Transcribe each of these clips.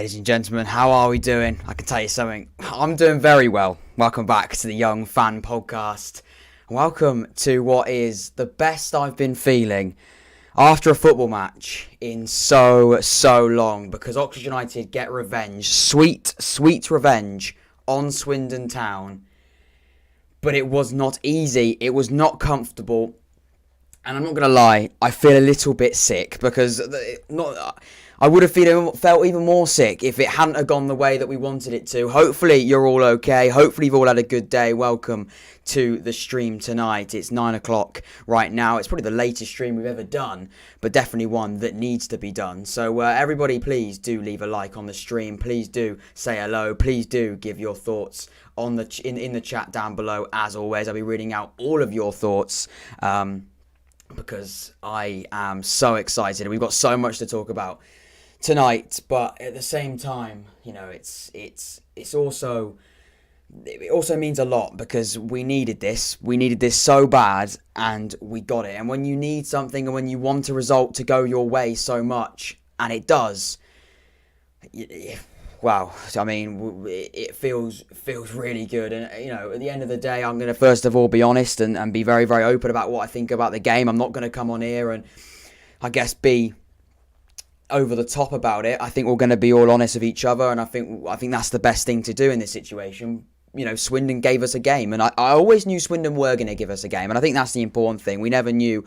Ladies and gentlemen, how are we doing? I can tell you something. I'm doing very well. Welcome back to the Young Fan Podcast. Welcome to what is the best I've been feeling after a football match in so long, because Oxford United get revenge, sweet revenge on Swindon Town. But it was not easy. It was not comfortable. And I'm not going to lie, I feel a little bit sick because I would have felt even more sick if it hadn't have gone the way that we wanted it to. Hopefully you're all okay. Hopefully you've all had a good day. Welcome to the stream tonight. It's 9 o'clock right now. It's probably the latest stream we've ever done, but definitely one that needs to be done. So everybody, please do leave a like on the stream. Please do say hello. Please do give your thoughts on in the chat down below. As always, I'll be reading out all of your thoughts. Because I am so excited. We've got so much to talk about tonight, but at the same time, you know, it also means a lot because we needed this so bad, and we got it. And when you need something and when you want a result to go your way so much, and it does, wow, I mean, it feels really good. And, you know, at the end of the day, I'm going to first of all be honest and be very, very open about what I think about the game. I'm not going to come on here and, I guess, be over the top about it. I think we're going to be all honest with each other, and I think that's the best thing to do in this situation. You know, Swindon gave us a game, and I always knew Swindon were going to give us a game, and I think that's the important thing. We never knew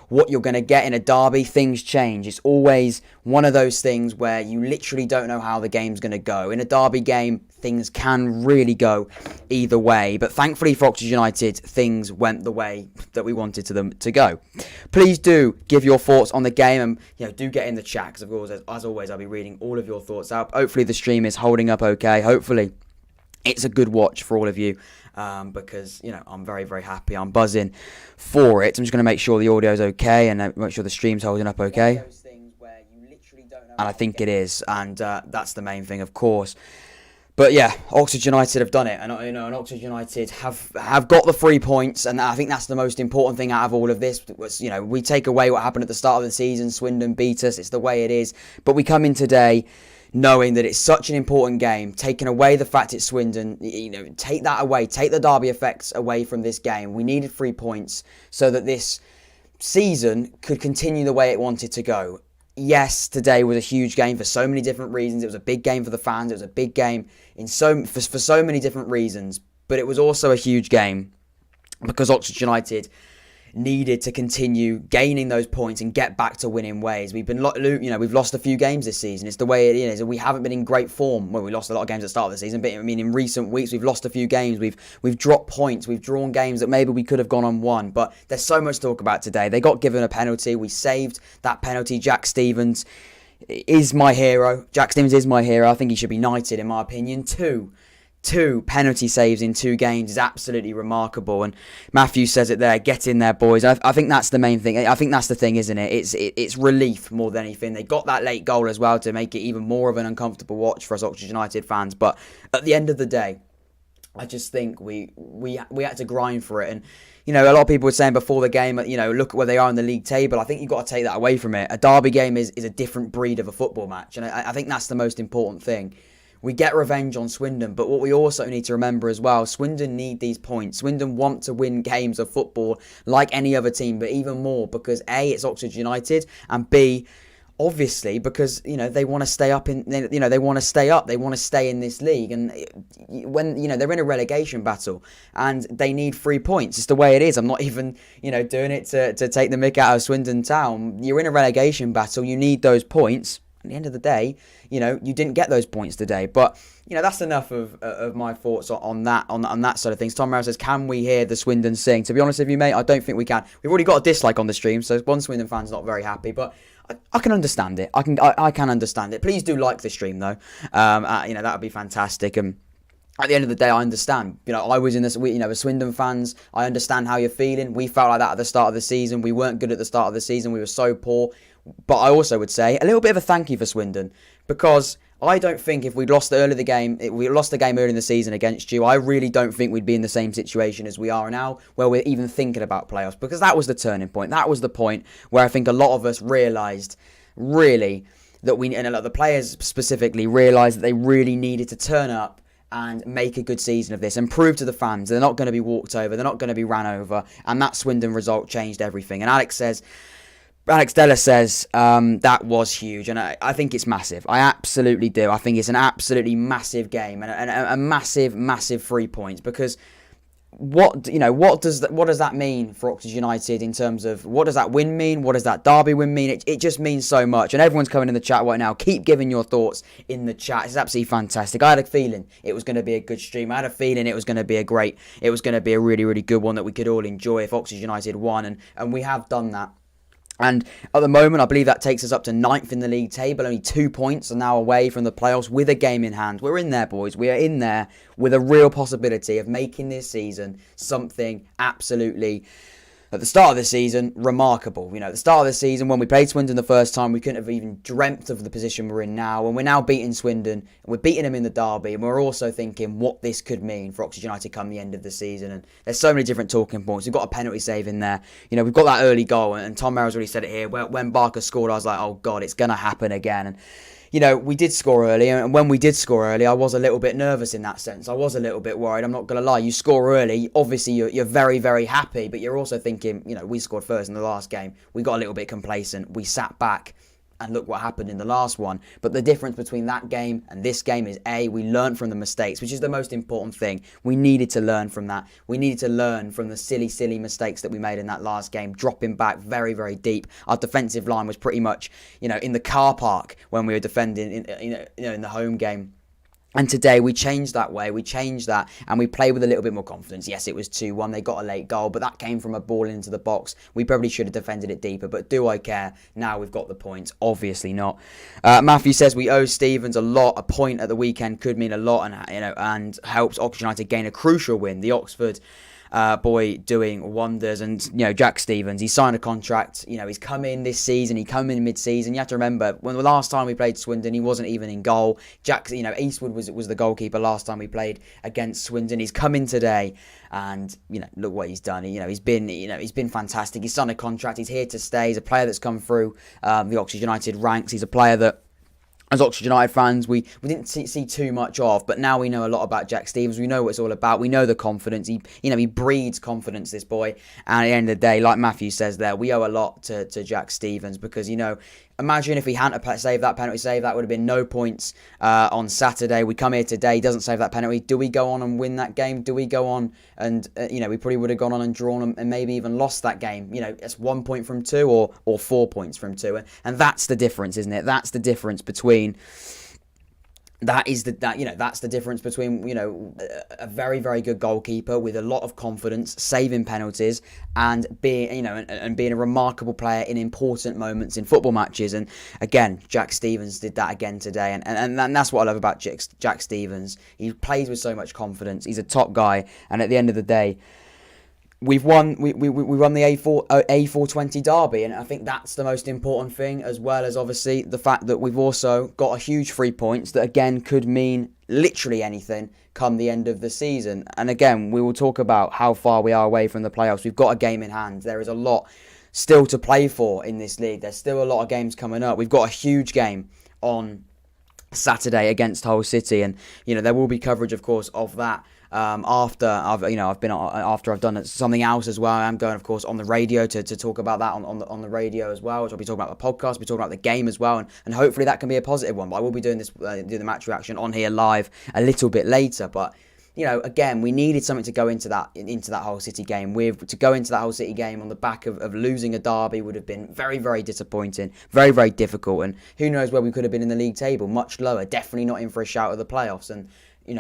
what you're going to get in a derby. Things change. It's always one of those things where you literally don't know how the game's going to go. In a derby game, things can really go either way. But thankfully for Oxford United, things went the way that we wanted them to go. Please do give your thoughts on the game, and do get in the chat, because of course, as always, I'll be reading all of your thoughts out. Hopefully the stream is holding up okay. Hopefully it's a good watch for all of you. Because, I'm very, very happy. I'm buzzing for it. I'm just going to make sure the audio is okay and make sure the stream's holding up okay. And I think it is. And that's the main thing, of course. But yeah, Oxford United have done it. And, and Oxford United have got the 3 points. And I think that's the most important thing out of all of this. Was, we take away what happened at the start of the season. Swindon beat us. It's the way it is. But we come in today knowing that it's such an important game, taking away the fact it's Swindon, take that away, take the derby effects away from this game. We needed 3 points so that this season could continue the way it wanted to go. Yes, today was a huge game for so many different reasons. It was a big game for the fans. It was a big game for so many different reasons. But it was also a huge game because Oxford United needed to continue gaining those points and get back to winning ways. We've lost a few games this season. It's the way it is. We haven't been in great form. Well, we lost a lot of games at the start of the season, but I mean, in recent weeks, we've lost a few games. We've dropped points. We've drawn games that maybe we could have gone on won. But there's so much to talk about today. They got given a penalty. We saved that penalty. Jack Stevens is my hero. Jack Stevens is my hero. I think he should be knighted, in my opinion. Two penalty saves in 2 games is absolutely remarkable, and Matthew says it there, get in there, boys. I think that's the main thing. I think that's the thing, isn't it? It's relief more than anything. They got that late goal as well to make it even more of an uncomfortable watch for us Oxford United fans, but at the end of the day, I just think we had to grind for it. And a lot of people were saying before the game, look at where they are in the league table. I think you've got to take that away from it. A derby game is a different breed of a football match, and I think that's the most important thing. We get revenge on Swindon, but what we also need to remember as well, Swindon need these points. Swindon want to win games of football like any other team, but even more because A, it's Oxford United, and B, obviously because they want to stay up they want to stay up, they want to stay in this league, and when they're in a relegation battle and they need 3 points. It's the way it is. I'm not even doing it to take the mick out of Swindon Town. You're in a relegation battle, you need those points. At the end of the day, you didn't get those points today. But, that's enough of my thoughts on that side of things. Tom Merrill says, can we hear the Swindon sing? To be honest with you, mate, I don't think we can. We've already got a dislike on the stream, so one Swindon fan's not very happy. But I can understand it. I can understand it. Please do like the stream, though. That would be fantastic. And at the end of the day, I understand. I was in this, as Swindon fans, I understand how you're feeling. We felt like that at the start of the season. We weren't good at the start of the season. We were so poor. But I also would say a little bit of a thank you for Swindon, because I don't think if we'd lost the game early in the season against you, I really don't think we'd be in the same situation as we are now, where we're even thinking about playoffs, because that was the turning point. That was the point where I think a lot of us realised, really, that and a lot of the players specifically realised that they really needed to turn up and make a good season of this and prove to the fans they're not going to be walked over, they're not going to be ran over, and that Swindon result changed everything. And Alex Della says that was huge, and I think it's massive. I absolutely do. I think it's an absolutely massive game and a massive 3 points, because what does that mean for Oxford United in terms of what does that win mean? What does that derby win mean? It just means so much, and everyone's coming in the chat right now. Keep giving your thoughts in the chat. It's absolutely fantastic. I had a feeling it was going to be a good stream. I had a feeling it was going to be a really, really good one that we could all enjoy if Oxford United won, and we have done that. And at the moment, I believe that takes us up to 9th in the league table. Only 2 points are now away from the playoffs with a game in hand. We're in there, boys. We are in there with a real possibility of making this season something absolutely, at the start of the season, remarkable. At the start of the season, when we played Swindon the first time, we couldn't have even dreamt of the position we're in now. And we're now beating Swindon, and we're beating them in the derby, and we're also thinking what this could mean for Oxford United come the end of the season. And there's so many different talking points. We've got a penalty save in there. We've got that early goal, and Tom Merrill's already said it here. When Barker scored, I was like, oh God, it's going to happen again. And we did score early, and when we did score early, I was a little bit nervous in that sense. I was a little bit worried, I'm not going to lie. You score early, obviously you're very, very happy, but you're also thinking, we scored first in the last game. We got a little bit complacent. We sat back, and look what happened in the last one. But the difference between that game and this game is, we learned from the mistakes, which is the most important thing. We needed to learn from that. We needed to learn from the silly mistakes that we made in that last game, dropping back very, very deep. Our defensive line was pretty much, in the car park when we were defending in the home game. And today we changed that way, and we played with a little bit more confidence. Yes, it was 2-1, they got a late goal, but that came from a ball into the box. We probably should have defended it deeper, but do I care? Now we've got the points. Obviously not. Matthew says we owe Stevens a lot. A point at the weekend could mean a lot, and helps Oxford United gain a crucial win. The Oxford boy doing wonders. And Jack Stevens, he signed a contract. He's come in this season, he come in mid-season. You have to remember, when the last time we played Swindon, he wasn't even in goal. Jack, Eastwood was the goalkeeper last time we played against Swindon. He's come in today, and look what he's done. He's been fantastic. He's signed a contract. He's here to stay. He's a player that's come through the Oxford United ranks. He's a player that, as Oxford United fans, we didn't see too much of, but now we know a lot about Jack Stevens. We know what it's all about. We know the confidence. He breeds confidence, this boy. And at the end of the day, like Matthew says there, we owe a lot to Jack Stevens, because imagine if he hadn't saved that penalty save, that would have been no points on Saturday. We come here today, he doesn't save that penalty. Do we go on and win that game? Do we go on and, we probably would have gone on and drawn and maybe even lost that game. It's 1 point from 2 or 4 points from 2. And that's the difference, isn't it? That's the difference between... That's the difference between a very, very good goalkeeper with a lot of confidence, saving penalties, and being being a remarkable player in important moments in football matches. And again, Jack Stevens did that again today, and that's what I love about Jack Stevens. He plays with so much confidence. He's a top guy, and at the end of the day, we won the A420 derby, and I think that's the most important thing, as well as obviously the fact that we've also got a huge 3 points that again could mean literally anything come the end of the season. And again, we will talk about how far we are away from the playoffs. We've got a game in hand. There is a lot still to play for in this league. There's still a lot of games coming up. We've got a huge game on Saturday against Hull City, and there will be coverage, of course, of that. After I've done something else as well. I'm going, of course, on the radio to talk about that on the radio as well. Which I'll be talking about the podcast, be talking about the game as well, and hopefully that can be a positive one. But I will be doing this, do the match reaction on here live a little bit later. But again, we needed something to go into that Hull City game with. To go into that Hull City game on the back of losing a derby would have been very, very disappointing, very, very difficult, and who knows where we could have been in the league table, much lower, definitely not in for a shout at the playoffs. And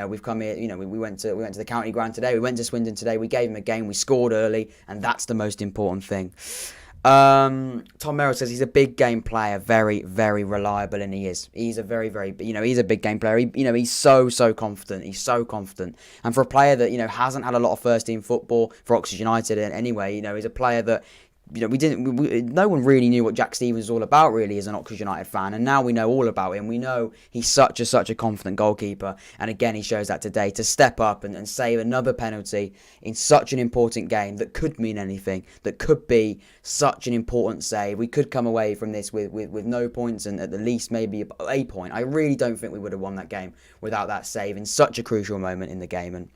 we've come here, we went to the county ground today, we went to Swindon today, we gave him a game, we scored early, and that's the most important thing. Tom Merrill says he's a big game player, very, very reliable, and he is. He's a very, very, he's a big game player. He's so confident. He's so confident. And for a player that, hasn't had a lot of first team football for Oxford United anyway, he's a player that no one really knew what Jack Stevens was all about, really, as an Oxford United fan, and now we know all about him. We know he's such a confident goalkeeper, and again, he shows that today to step up and save another penalty in such an important game that could mean anything, that could be such an important save. We could come away from this with no points and at the least maybe a point. I really don't think we would have won that game without that save in such a crucial moment in the game, and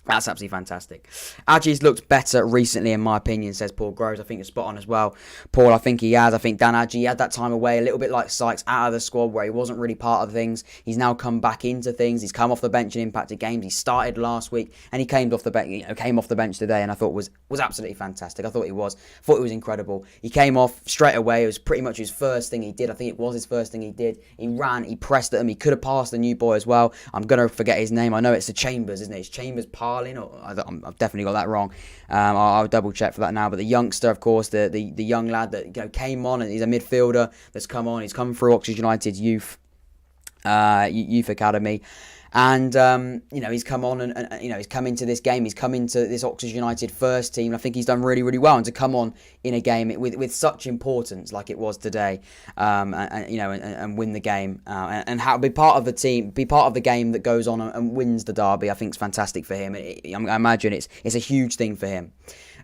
that's absolutely fantastic. Agy's looked better recently, in my opinion, says Paul Groves. I think you're spot on as well, Paul. I think he has. I think Dan Agy had that time away, a little bit like Sykes, out of the squad where he wasn't really part of things. He's now come back into things. He's come off the bench in impacted games. He started last week and he came off the bench today, and I thought was absolutely fantastic. I thought it was incredible. He came off straight away. It was pretty much his first thing he did. I think it was his first thing he did. He ran, he pressed at him. He could have passed the new boy as well. I'm gonna forget his name. I know it's the Chambers, isn't it? It's Chambers Parlin, or I've definitely got that wrong. I'll double check for that now. But the youngster, of course, the young lad that came on, and he's a midfielder that's come on. He's come through Oxford United's youth academy. And, he's come on and he's come into this game. He's come into this Oxford United first team. I think he's done really, really well. And to come on in a game with such importance like it was today, and win the game, and how be part of the team, be part of the game that goes on and wins the derby, I think is fantastic for him. I imagine it's a huge thing for him.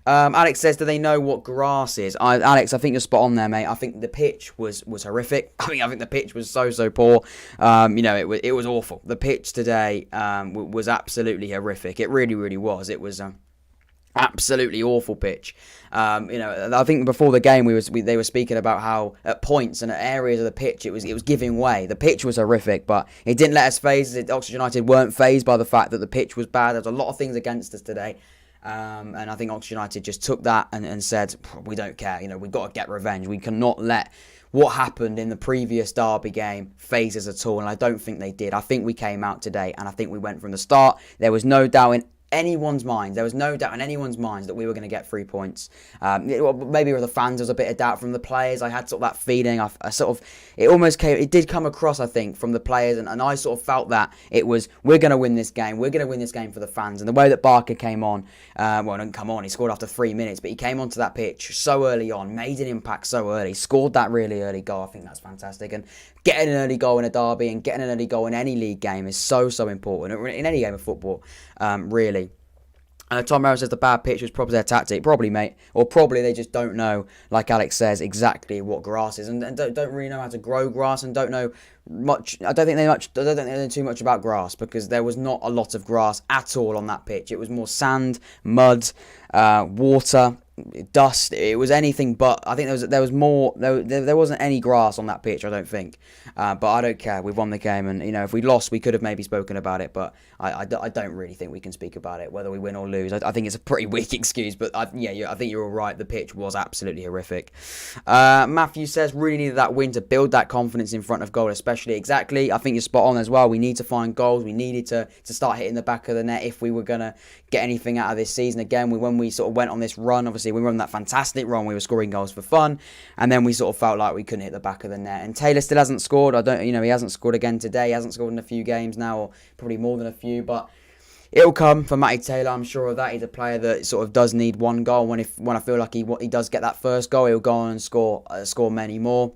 Alex says, do they know what grass is? Alex, I think you're spot on there, mate. I think the pitch was horrific. I think the pitch was so poor. It was awful. The pitch today was absolutely horrific. It really, really was. It was absolutely awful pitch. I think before the game they were speaking about how at points and at areas of the pitch it was giving way. The pitch was horrific, but it didn't let us phase. Oxford United weren't phased by the fact that the pitch was bad. There's a lot of things against us today. And I think Oxford United just took that and said, we don't care, we've got to get revenge. We cannot let what happened in the previous derby game phase us at all. And I don't think they did. I think we came out today and I think we went from the start. There was no doubt in anyone's mind. There was no doubt in anyone's minds that we were going to get 3 points. Maybe with the fans, there was a bit of doubt from the players. I had sort of that feeling. It did come across, I think, from the players, and I sort of felt that it was, we're going to win this game. We're going to win this game for the fans. And the way that Barker came on, didn't come on. He scored after 3 minutes, but he came onto that pitch so early on, made an impact so early, scored that really early goal. I think that's fantastic. And getting an early goal in a derby and getting an early goal in any league game is so important in any game of football, really. Tom Merrill says the bad pitch was probably their tactic. Probably, mate. Or probably they just don't know, like Alex says, exactly what grass is, and don't really know how to grow grass, and don't know much. I don't think they know too much about grass, because there was not a lot of grass at all on that pitch. It was more sand, mud, water, dust. It was anything but. I think there wasn't any grass on that pitch, I don't think. But I don't care. We've won the game, and if we lost, we could have maybe spoken about it. But I don't really think we can speak about it, whether we win or lose. I think it's a pretty weak excuse. But I think you're all right. The pitch was absolutely horrific. Matthew says really needed that win to build that confidence in front of goal, especially. Exactly. I think you're spot on as well. We need to find goals. We needed to start hitting the back of the net if we were gonna get anything out of this season. Again, when we sort of went on this run, obviously we were on that fantastic run. We were scoring goals for fun, and then we sort of felt like we couldn't hit the back of the net. And Taylor still hasn't scored. He hasn't scored again today. He hasn't scored in a few games now, or probably more than a few. But it'll come for Matty Taylor. I'm sure of that. He's a player that sort of does need one goal. When I feel like he does get that first goal, he'll go on and score many more.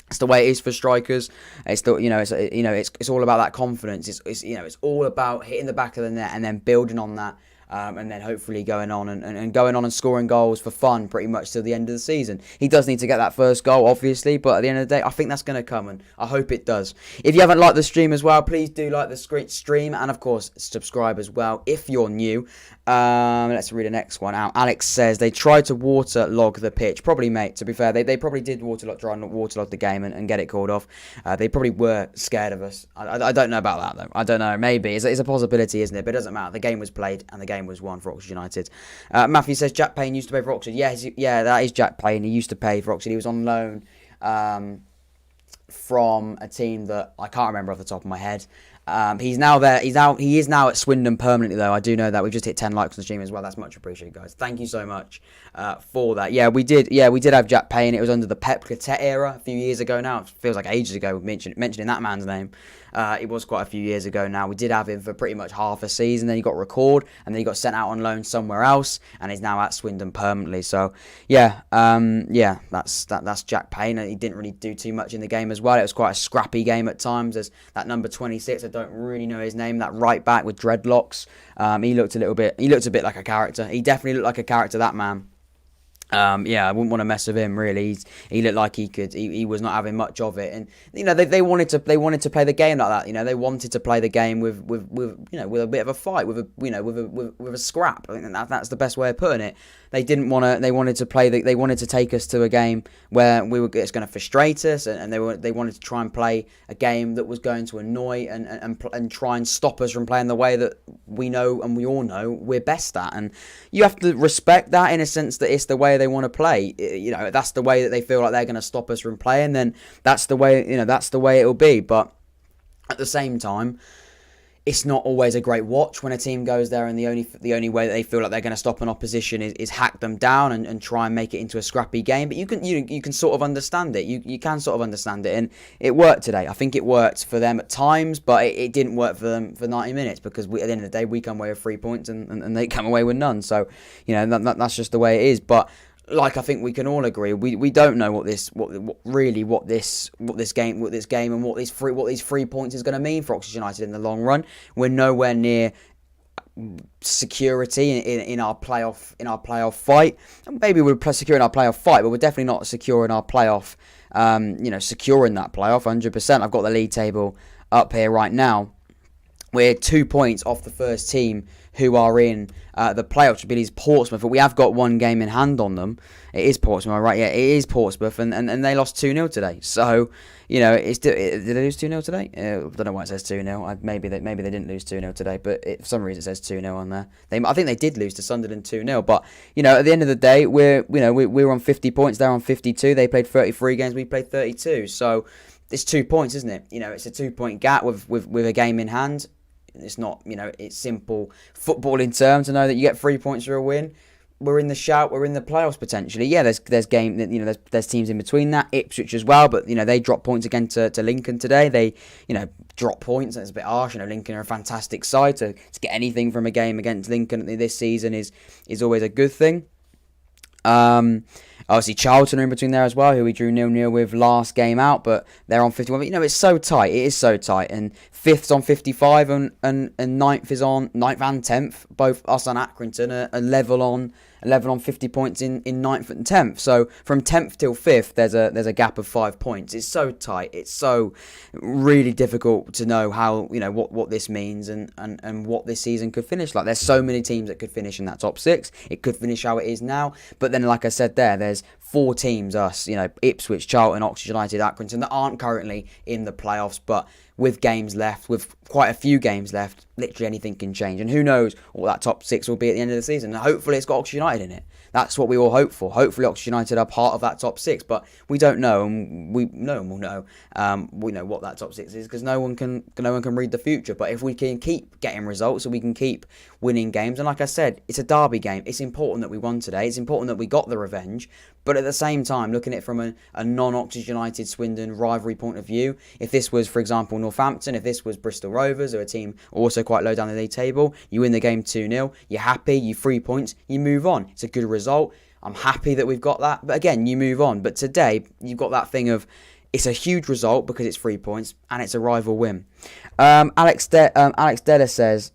It's the way it is for strikers. It's it's all about that confidence. It's all about hitting the back of the net and then building on that. And then hopefully going on and scoring goals for fun pretty much till the end of the season. He does need to get that first goal, obviously, but at the end of the day, I think that's going to come, and I hope it does. If you haven't liked the stream as well, please do like the stream, and of course, subscribe as well if you're new. Let's read the next one out. Alex says they tried to waterlog the pitch. Probably, mate, to be fair, they probably did try and waterlog the game and get it called off. They probably were scared of us. I don't know about that, though. I don't know. Maybe. It's a possibility, isn't it? But it doesn't matter. The game was played, and the game was won for Oxford United. Matthew says Jack Payne used to play for Oxford. Yeah, that is Jack Payne. He used to play for Oxford. He was on loan from a team that I can't remember off the top of my head. He's now there. He is now at Swindon permanently, though. I do know that. We've just hit 10 likes on the stream as well. That's much appreciated, guys. Thank you so much for that. Yeah, we did have Jack Payne. It was under the Pep Clotet era a few years ago now. It feels like ages ago mentioning that man's name. It was quite a few years ago now. We did have him for pretty much half a season. Then he got recalled, and then he got sent out on loan somewhere else, and he's now at Swindon permanently. So that's Jack Payne. He didn't really do too much in the game as well. It was quite a scrappy game at times. As that number 26, I don't really know his name. That right back with dreadlocks. He looked a bit like a character. He definitely looked like a character. That man. I wouldn't want to mess with him really. He looked like he was not having much of it, and they wanted to play the game like that. They wanted to play the game with a bit of a fight, with a scrap. I think that's the best way of putting it. They didn't want to. They wanted to take us to a game where it's going to frustrate us, and they wanted to try and play a game that was going to annoy and try and stop us from playing the way that we know and we all know we're best at. And you have to respect that in a sense that it's the way they want to play. That's the way that they feel like they're going to stop us from playing. Then that's the way it'll be. But at the same time, it's not always a great watch when a team goes there and the only way that they feel like they're going to stop an opposition is hack them down and try and make it into a scrappy game. But you can sort of understand it. You can sort of understand it, and it worked today. I think it worked for them at times, but it didn't work for them for 90 minutes because at the end of the day we come away with 3 points and they come away with none. So that's just the way it is. But like I think we can all agree, we don't know what this game and what these 3 points is going to mean for Oxford United in the long run. We're nowhere near security in our playoff fight. And maybe we're secure in our playoff fight, but we're definitely not secure in our playoff. Secure in that playoff 100%. I've got the league table up here right now. We're 2 points off the first team who are in the playoffs, which is Portsmouth, but we have got one game in hand on them. It is Portsmouth, right? Yeah, it is Portsmouth, and they lost 2-0 today. So, did they lose 2-0 today? I don't know why it says 2-0. Maybe they didn't lose 2-0 today, but for some reason it says 2-0 on there. I think they did lose to Sunderland 2-0, but at the end of the day, we're on 50 points. They're on 52. They played 33 games. We played 32. So it's 2 points, isn't it? It's a 2-point gap with a game in hand. It's not, it's simple football in terms to know that you get 3 points for a win. We're in the shout. We're in the playoffs potentially. Yeah, there's there's teams in between that. Ipswich as well, but they dropped points again to Lincoln today. They drop points. That's a bit harsh. Lincoln are a fantastic side. To get anything from a game against Lincoln this season is always a good thing. Obviously Charlton are in between there as well, who we drew 0-0 with last game out, but they're on 51. It's so tight. It is so tight. And 5th's on 55 and 9th is on 9th and 10th. Both us and Accrington are level on 50 points in 9th and 10th. So from 10th till 5th, there's a gap of 5 points. It's so tight. It's so really difficult to know how, what this means and what this season could finish like. There's so many teams that could finish in that top 6. It could finish how it is now. But then, like I said there's 4 teams, us, Ipswich, Charlton, Oxford United, Accrington, that aren't currently in the playoffs, but with games left, with quite a few games left, literally anything can change. And who knows what that top 6 will be at the end of the season. And hopefully it's got Oxford United in it. That's what we all hope for. Hopefully Oxford United are part of that top 6, but we don't know, and we know what that top 6 is because no one can read the future. But if we can keep getting results and we can keep winning games, and like I said, it's a derby game. It's important that we won today. It's important that we got the revenge. But at the same time, looking at it from a non-Oxford United Swindon rivalry point of view, if this was, for example, Northampton, if this was Bristol Rovers, or a team also quite low down the league table, you win the game 2-0, you're happy, you 3 points, you move on. It's a good result. I'm happy that we've got that. But again, you move on. But today, you've got that thing of it's a huge result because it's 3 points and it's a rival win. Alex Della says...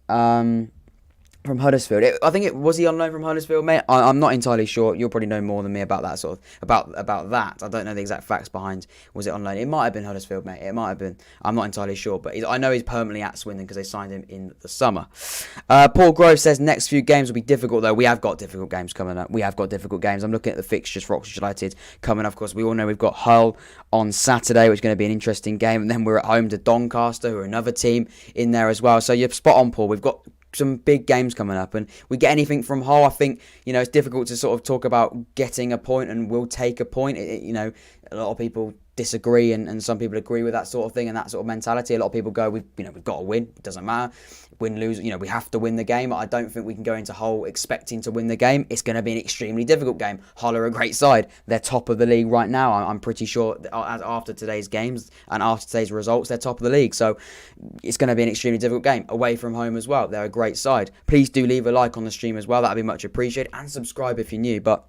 from Huddersfield. I think it was he on loan from Huddersfield, mate. I'm not entirely sure. You'll probably know more than me about that about that. I don't know the exact facts behind. Was it on loan? It might have been Huddersfield, mate. It might have been. I'm not entirely sure, but I know he's permanently at Swindon because they signed him in the summer. Paul Grove says next few games will be difficult though. We have got difficult games coming up. I'm looking at the fixtures for Oxford United coming up. Of course, we all know we've got Hull on Saturday, which is going to be an interesting game, and then we're at home to Doncaster, who are another team in there as well. So you're spot on, Paul. We've got some big games coming up, and we get anything from Hull. I think it's difficult to sort of talk about getting a point, and we'll take a point. A lot of people disagree, and some people agree with that sort of thing and that sort of mentality. A lot of people go, we've got to win. It doesn't matter. Win, lose, we have to win the game. I don't think we can go into Hull expecting to win the game. It's going to be an extremely difficult game. Hull are a great side. They're top of the league right now. I'm pretty sure after today's games and after today's results, they're top of the league. So it's going to be an extremely difficult game. Away from home as well. They're a great side. Please do leave a like on the stream as well. That'd be much appreciated. And subscribe if you're new. But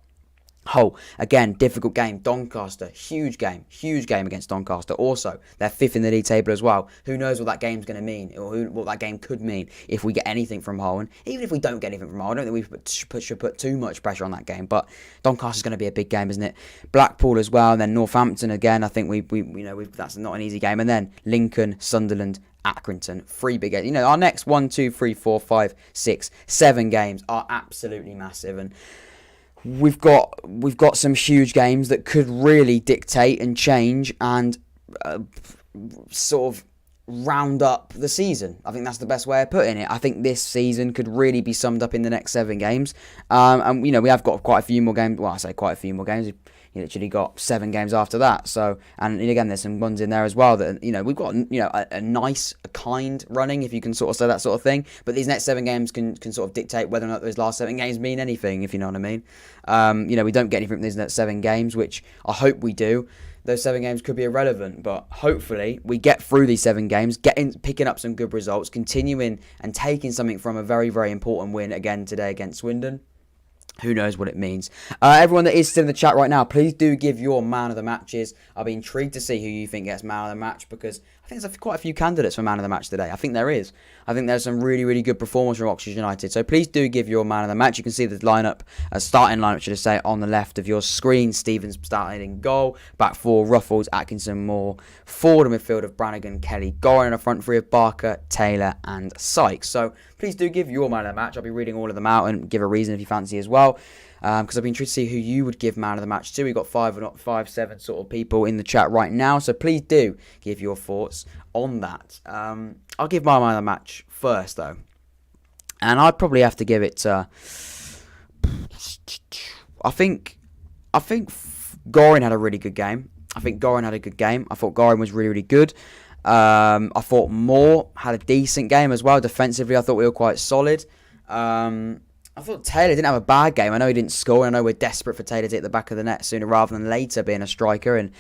Hull, again, difficult game. Doncaster, huge game against Doncaster. Also, they're 5th in the league table as well. Who knows what that game's going to mean, or what that game could mean if we get anything from Hull. And even if we don't get anything from Hull, I don't think we should put too much pressure on that game. But Doncaster's going to be a big game, isn't it? Blackpool as well, and then Northampton again. I think that's not an easy game. And then Lincoln, Sunderland, Accrington, 3 big games. Our next 1, 2, 3, 4, 5, 6, 7 games are absolutely massive, and we've got some huge games that could really dictate and change and sort of round up the season. I think that's the best way of putting it. I think this season could really be summed up in the next 7 games. And we have got quite a few more games. Well, I say quite a few more games. You literally got 7 games after that. So, and again, there's some ones in there as well that, we've got, a nice, a kind running, if you can sort of say that sort of thing. But these next 7 games can sort of dictate whether or not those last 7 games mean anything, if you know what I mean. We don't get anything from these next 7 games, which I hope we do. Those 7 games could be irrelevant, but hopefully we get through these 7 games, picking up some good results, continuing and taking something from a very, very important win again today against Swindon. Who knows what it means. Everyone that is still in the chat right now, please do give your man of the matches. I'll be intrigued to see who you think gets man of the match, because I think there's quite a few candidates for man of the match today. I think there is. I think there's some really, really good performance from Oxford United. So please do give your man of the match. You can see the lineup, starting lineup, should I say, on the left of your screen. Stevens starting in goal. Back 4, Ruffles, Atkinson, Moore. Forward and midfield of Brannigan, Kelly, Goran, and a front 3 of Barker, Taylor, and Sykes. So please do give your man of the match. I'll be reading all of them out and give a reason if you fancy as well. Because I've been intrigued to see who you would give man of the match to. We've got 5, 7 sort of people in the chat right now, so please do give your thoughts on that. I'll give my man of the match first, though, and I'd probably have to give it to. I think Goran had a really good game. I thought Goran was really, really good. I thought Moore had a decent game as well. Defensively, I thought we were quite solid. I thought Taylor didn't have a bad game. I know he didn't score. I know we're desperate for Taylor to hit the back of the net sooner rather than later, being a striker and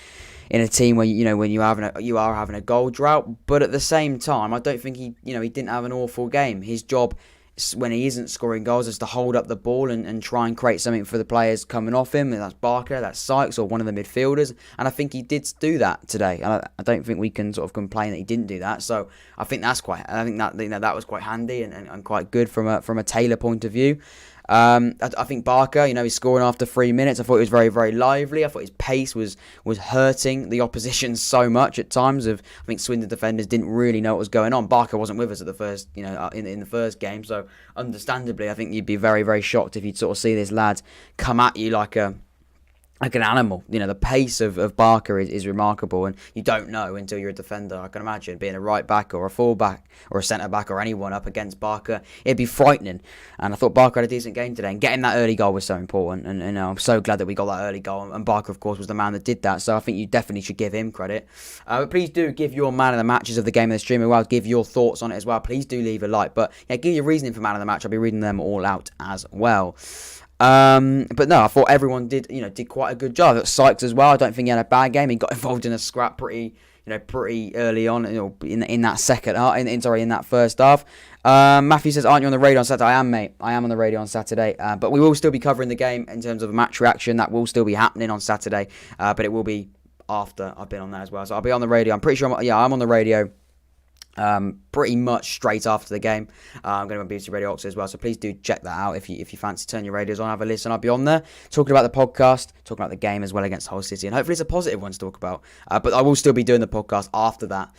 in a team where when you are having a goal drought. But at the same time, I don't think he didn't have an awful game. His job when he isn't scoring goals is to hold up the ball and try and create something for the players coming off him. And that's Barker, that's Sykes, or one of the midfielders. And I think he did do that today. And I don't think we can sort of complain that he didn't do that. So I think that was quite handy and quite good from a Taylor point of view. I think Barker, he's scoring after 3 minutes. I thought he was very, very lively. I thought his pace was hurting the opposition so much at times. I think Swindon defenders didn't really know what was going on. Barker wasn't with us at the first, in the first game. So understandably, I think you'd be very, very shocked if you'd sort of see this lad come at you like an animal. The pace of Barker is remarkable, and you don't know until you're a defender. I can imagine being a right back or a full back or a centre back or anyone up against Barker, it'd be frightening. And I thought Barker had a decent game today, and getting that early goal was so important. And I'm so glad that we got that early goal. And Barker, of course, was the man that did that. So I think you definitely should give him credit. But please do give your man of the matches of the game of the stream as well. Give your thoughts on it as well. Please do leave a like. But give your reasoning for man of the match. I'll be reading them all out as well. But no, I thought everyone did quite a good job. I thought Sykes as well. I don't think he had a bad game. He got involved in a scrap pretty early on, in that second half, in that first half. Matthew says, "Aren't you on the radio on Saturday?" I am, mate. I am on the radio on Saturday. But we will still be covering the game in terms of a match reaction. That will still be happening on Saturday. But it will be after I've been on there as well. So I'll be on the radio. I'm pretty sure. I'm on the radio. Pretty much straight after the game. I'm going to be on BBC Radio Oxford as well, so please do check that out if you fancy. Turn your radios on, have a listen. I'll be on there talking about the podcast, talking about the game as well against Hull City, and hopefully it's a positive one to talk about. But I will still be doing the podcast after that.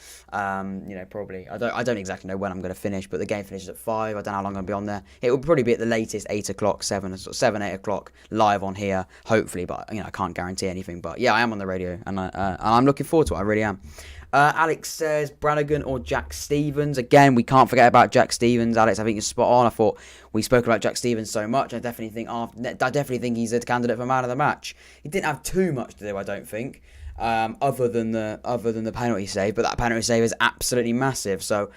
Probably. I don't exactly know when I'm going to finish, but the game finishes at 5. I don't know how long I'm going to be on there. It will probably be at the latest 8 o'clock, 8 o'clock live on here, hopefully. But I can't guarantee anything. But yeah, I am on the radio, and I'm looking forward to it. I really am. Alex says Brannigan or Jack Stevens. Again, we can't forget about Jack Stevens. Alex, I think you're spot on. I thought we spoke about Jack Stevens so much. I definitely think he's a candidate for man of the match. He didn't have too much to do, I don't think. other than the penalty save. But that penalty save is absolutely massive. So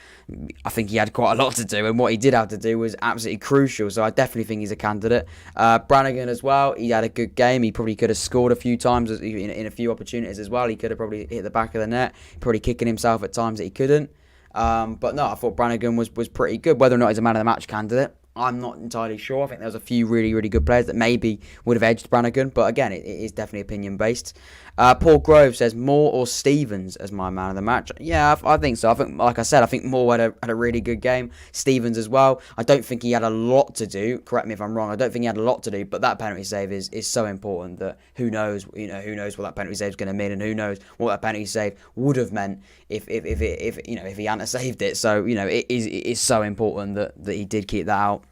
I think he had quite a lot to do, and what he did have to do was absolutely crucial. So I definitely think he's a candidate. Brannigan as well. He had a good game. He probably could have scored a few times in a few opportunities as well. He could have probably hit the back of the net. Probably kicking himself at times that he couldn't. But no, I thought Brannigan was pretty good. Whether or not he's a man of the match candidate, I'm not entirely sure. I think there was a few really, really good players that maybe would have edged Brannigan. But again, it is definitely opinion-based. Paul Grove says, Moore or Stevens as my man of the match. Yeah, I think so. I think, like I said, I think Moore had a really good game. Stevens as well. I don't think he had a lot to do. Correct me if I'm wrong. I don't think he had a lot to do. But that penalty save is so important that who knows what that penalty save is going to mean, and who knows what that penalty save would have meant if he hadn't saved it. So it is so important that he did keep that out.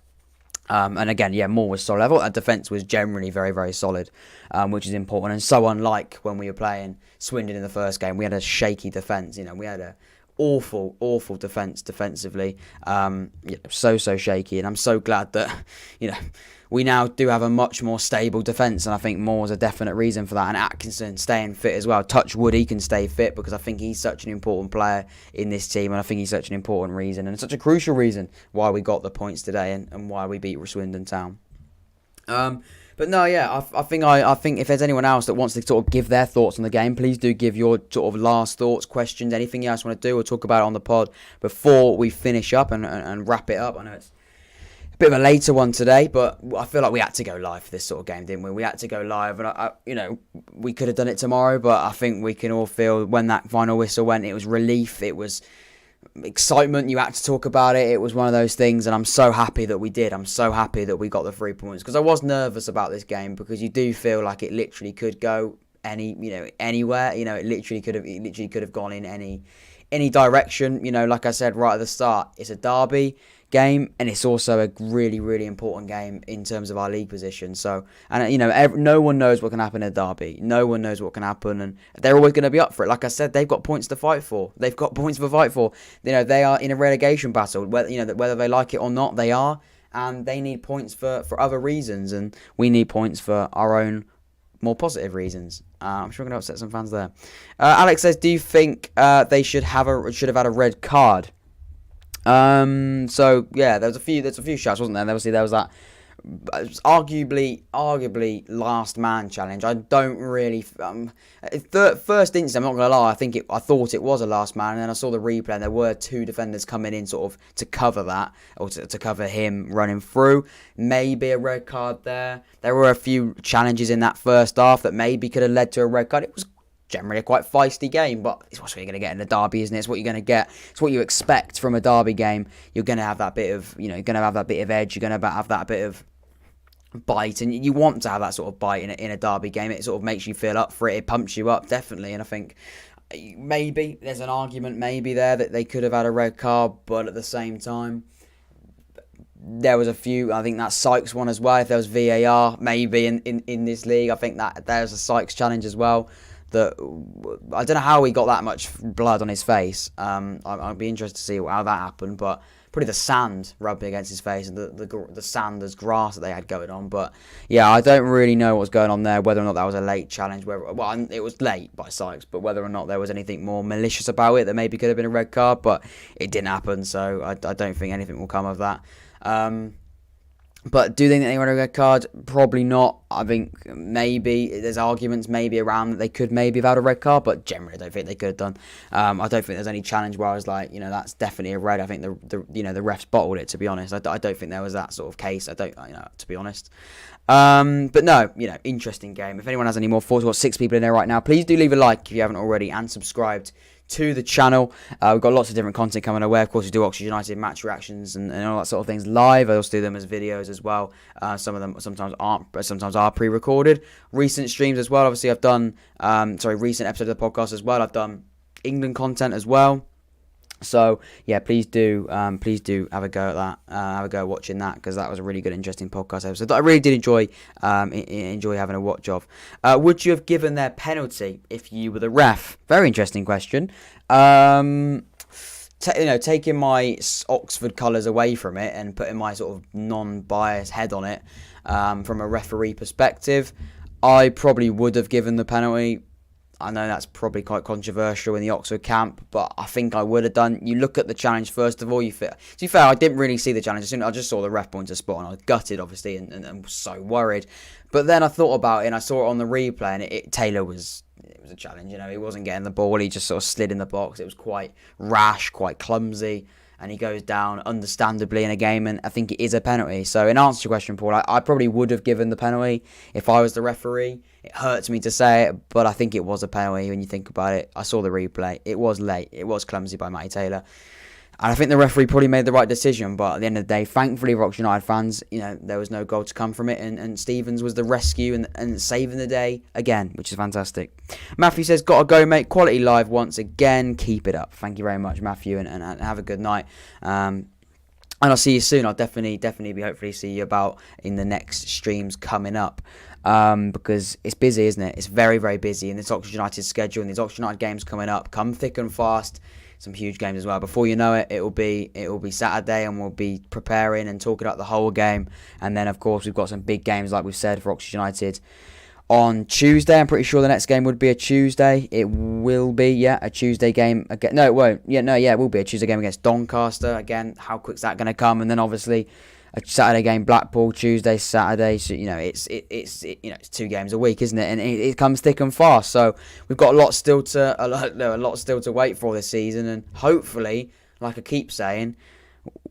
And again, Moore was solid. I thought that defence was generally very, very solid, which is important. And so unlike when we were playing Swindon in the first game, we had a shaky defence. We had a awful defensively. So shaky. And I'm so glad that, we now do have a much more stable defence. And I think Moore's a definite reason for that. And Atkinson staying fit as well. Touch wood, he can stay fit, because I think he's such an important player in this team. And I think he's such an important reason, and such a crucial reason why we got the points today, and why we beat Swindon Town. But no, I think if there's anyone else that wants to sort of give their thoughts on the game, please do give your sort of last thoughts, questions, anything else you want to do or talk about it on the pod before we finish up and wrap it up. I know it's a bit of a later one today, but I feel like we had to go live for this sort of game, didn't we? We had to go live, and we could have done it tomorrow, but I think we can all feel when that final whistle went, it was relief, it was excitement. You had to talk about it. It was one of those things, and I'm so happy that we did. I'm so happy that we got the 3 points, because I was nervous about this game, because you do feel like it literally could go anywhere. It literally could have gone in any direction. Like I said right at the start, it's a derby game, and it's also a really, really important game in terms of our league position. So, and no one knows what can happen in a derby. No one knows what can happen, and they're always going to be up for it. Like I said, they've got points to fight for. They are in a relegation battle. Whether they like it or not, they are, and they need points for other reasons, and we need points for our own more positive reasons. I'm sure I'm going to upset some fans there. Alex says, do you think they should have had a red card? So yeah, there's a few shots, wasn't there? Obviously, there was that arguably last man challenge. I don't really first instance, I'm not gonna lie, I thought it was a last man, and then I saw the replay, and there were two defenders coming in sort of to cover that, or to cover him running through. Maybe a red card there. There were a few challenges in that first half that maybe could have led to a red card. It was generally a quite feisty game, but it's what you're going to get in a derby, isn't it? It's what you're going to get. It's what you expect from a derby game. You're going to have that bit of, you're going to have that bit of edge. You're going to have that bit of bite, and you want to have that sort of bite in a derby game. It sort of makes you feel up for it. It pumps you up, definitely. And I think maybe there's an argument maybe there that they could have had a red card, but at the same time, there was a few. I think that Sykes one as well. If there was VAR, maybe in this league, I think that there's a Sykes challenge as well. That I don't know how he got that much blood on his face. I'd be interested to see how that happened, but probably the sand rubbing against his face, and the sand as grass that they had going on. But yeah, I don't really know what was going on there, whether or not that was a late challenge. It was late by Sykes, but whether or not there was anything more malicious about it that maybe could have been a red card, but it didn't happen, so I don't think anything will come of that. But do they think they want a red card? Probably not. I think maybe there's arguments maybe around that they could maybe have had a red card, but generally I don't think they could have done. I don't think there's any challenge where I was like, that's definitely a red. I think the refs bottled it, to be honest. I don't think there was that sort of case. I don't, to be honest. But no, interesting game. If anyone has any more thoughts, we've got 6 people in there right now. Please do leave a like if you haven't already, and subscribed to the channel. We've got lots of different content coming our way. Of course, we do Oxford United match reactions and all that sort of things live. I also do them as videos as well. Some of them sometimes aren't, but sometimes are pre-recorded. Recent streams as well. Obviously, I've done recent episodes of the podcast as well. I've done England content as well. So yeah, please do have a go at that. Have a go at watching that, because that was a really good, interesting podcast episode that I really did enjoy having a watch of. Would you have given their penalty if you were the ref? Very interesting question. Taking my Oxford colours away from it and putting my sort of non-biased head on it, from a referee perspective, I probably would have given the penalty. I know that's probably quite controversial in the Oxford camp, but I think I would have done. You look at the challenge first of all. To be fair, I didn't really see the challenge. I just saw the ref point to spot, and I was gutted, obviously, and was so worried. But then I thought about it, and I saw it on the replay, and Taylor was. It was a challenge, he wasn't getting the ball. He just sort of slid in the box. It was quite rash, quite clumsy, and he goes down understandably in a game, and I think it is a penalty. So in answer to your question, Paul, I probably would have given the penalty if I was the referee. It hurts me to say it, but I think it was a penalty when you think about it. I saw the replay. It was late. It was clumsy by Matty Taylor. And I think the referee probably made the right decision, but at the end of the day, thankfully for Oxford United fans, there was no goal to come from it, and Stevens was the rescue and saving the day again, which is fantastic. Matthew says, "Gotta go, mate. Quality live once again. Keep it up." Thank you very much, Matthew, and have a good night. And I'll see you soon. I'll definitely be hopefully see you about in the next streams coming up. Because it's busy, isn't it? It's very, very busy in this Oxford United schedule, and these Oxford United games coming up come thick and fast. Some huge games as well. Before you know it, it will be Saturday, and we'll be preparing and talking about the whole game. And then, of course, we've got some big games, like we've said, for Oxford United on Tuesday. I'm pretty sure the next game would be a Tuesday. It will be, a Tuesday game again. No, it won't. It will be a Tuesday game against Doncaster again. How quick's that going to come? And then obviously a Saturday game, Blackpool, Tuesday, Saturday. So it's 2 games a week, isn't it? And it comes thick and fast. So we've got a lot still to wait for this season, and hopefully, like I keep saying,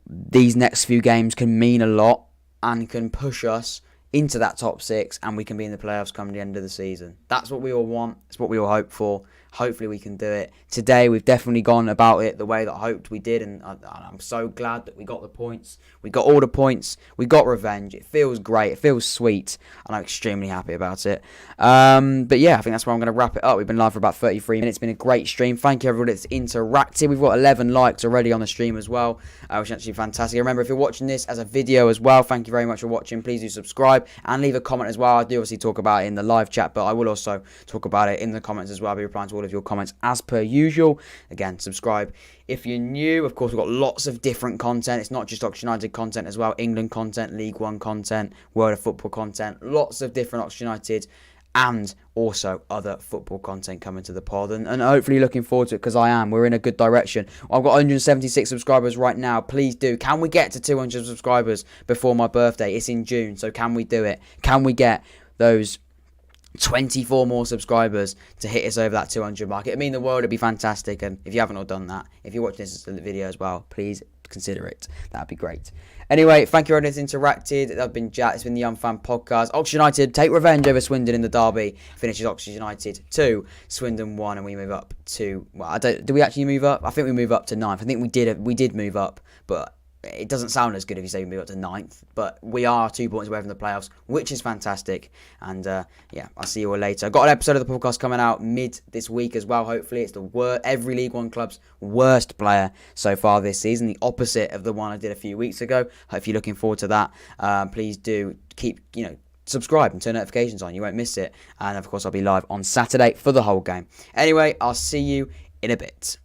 these next few games can mean a lot and can push us into that top 6, and we can be in the playoffs come the end of the season. That's what we all want. It's what we all hope for. Hopefully we can do it. Today we've definitely gone about it the way that I hoped we did, and I'm so glad that we got the points. We got all the points. We got revenge. It feels great. It feels sweet, and I'm extremely happy about it. But yeah, I think that's where I'm going to wrap it up. We've been live for about 33 minutes. It's been a great stream. Thank you everybody that's interacted. We've got 11 likes already on the stream as well, which is actually fantastic. Remember, if you're watching this as a video as well, thank you very much for watching. Please do subscribe and leave a comment as well. I do obviously talk about it in the live chat, but I will also talk about it in the comments as well. I'll be replying to all of your comments as per usual. Again, subscribe if you're new. Of course, we've got lots of different content. It's not just Oxford United content as well. England content, League One content, World of Football content. Lots of different Oxford United and also other football content coming to the pod, and hopefully looking forward to it, because we're in a good direction. I've got 176 subscribers right now. Please do. Can we get to 200 subscribers before my birthday? It's in June, so can we do it? Can we get those 24 more subscribers to hit us over that 200 mark? It'd mean the world. It'd be fantastic. And if you haven't all done that, if you're watching this as a video as well, please consider it. That'd be great. Anyway, thank you everyone that's interacted. I've been Jack. It's been the Young Fan Podcast. Oxford United take revenge over Swindon in the derby. Finishes Oxford United 2, Swindon 1, and we move up to. Well, do we actually move up? I think we move up to 9th. I think we did move up, but it doesn't sound as good if you say we move up to 9th, but we are 2 points away from the playoffs, which is fantastic. And I'll see you all later. I've got an episode of the podcast coming out mid this week as well. Hopefully, it's every League One club's worst player so far this season, the opposite of the one I did a few weeks ago. Hope you're looking forward to that. Please do keep subscribe and turn notifications on. You won't miss it. And of course, I'll be live on Saturday for the whole game. Anyway, I'll see you in a bit.